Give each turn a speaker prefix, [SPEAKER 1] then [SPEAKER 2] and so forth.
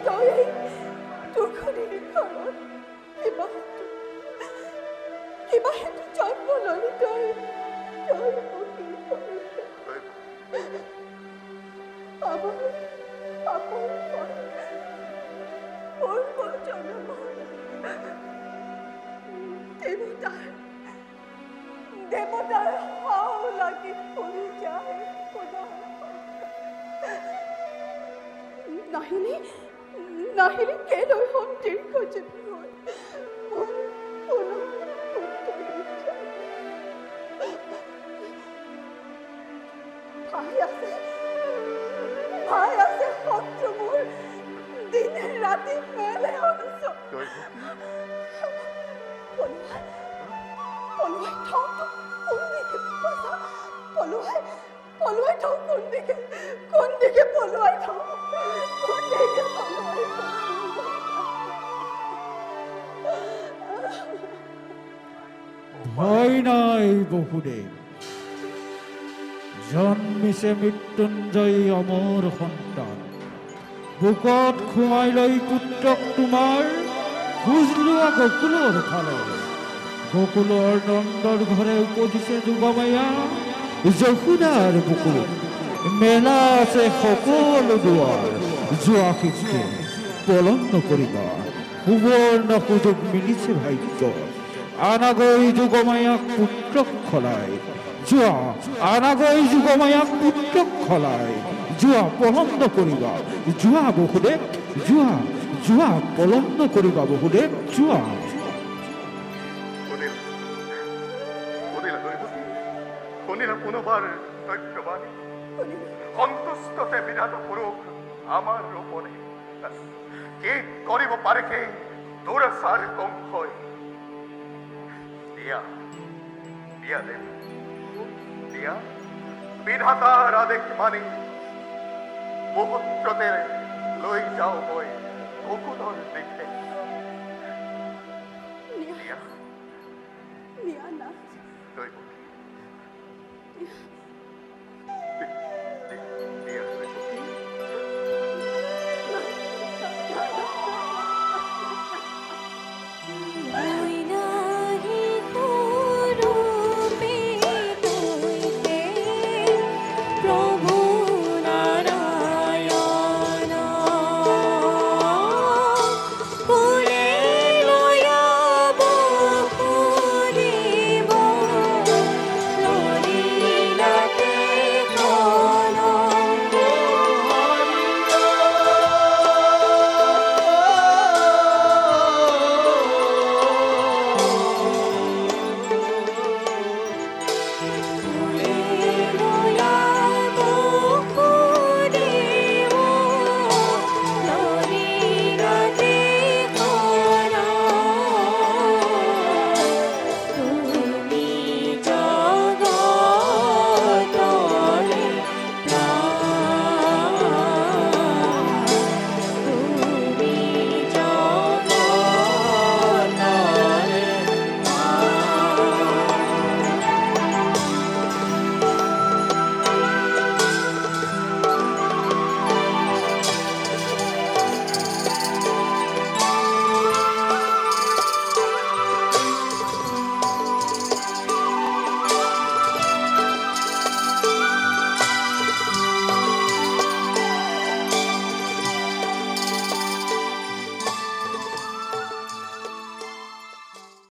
[SPEAKER 1] তই দুখনিৰ ঘৰত কিবা হেতু জন্ম ললি তই দেৱতাৰ হাও লাগি পৰি যায় নাহিলে কেলৈ সন্তিৰ খোজনি হয় ভাই আছে শত্ৰু মোৰ দিনে ৰাতি মেলে পলুৱাই থওঁ কোন দিকে পলুৱাই থওঁ
[SPEAKER 2] ভয় নাই বহুদেৱ জন্মিছে মৃত্যুঞ্জয় অমৰ সন্তান বুকত খুৱাই লৈ পুত্ৰক তোমাৰ খোজ লোৱা গকুলৰ ফালে গকুলৰ নন্দৰ ঘৰে উপজিছে যোগমায়া যশোদাৰ বুকুত মেলা আছে সকলো দুৱাৰ যোৱা শিক্ষে পলম নকৰিবা সুবৰ্ণ সুযোগ মিলিছে ভাগ্য আনাগৈ যোগমায়াক পুত্ৰক খলাই যোৱা আনাগৈ যোগমায়াক পুত্ৰক খলাই যোৱা পলম নকৰিবা যোৱা বহুদেৱ যোৱা পলম নকৰিবা বহুদেৱ যোৱা
[SPEAKER 3] পুনবার তৈত্যবাণী সন্তুষ্টতে বিধাত পুরুষ আমার রূপরে কে করিব পারে কে দুরসার কংক্ষয় দিয়া দেব দিয়া বিধাতার আদেশ মানে বহুত্রতে লই যাও বই বকুলর দিকে
[SPEAKER 1] নিয়া না
[SPEAKER 3] দৈব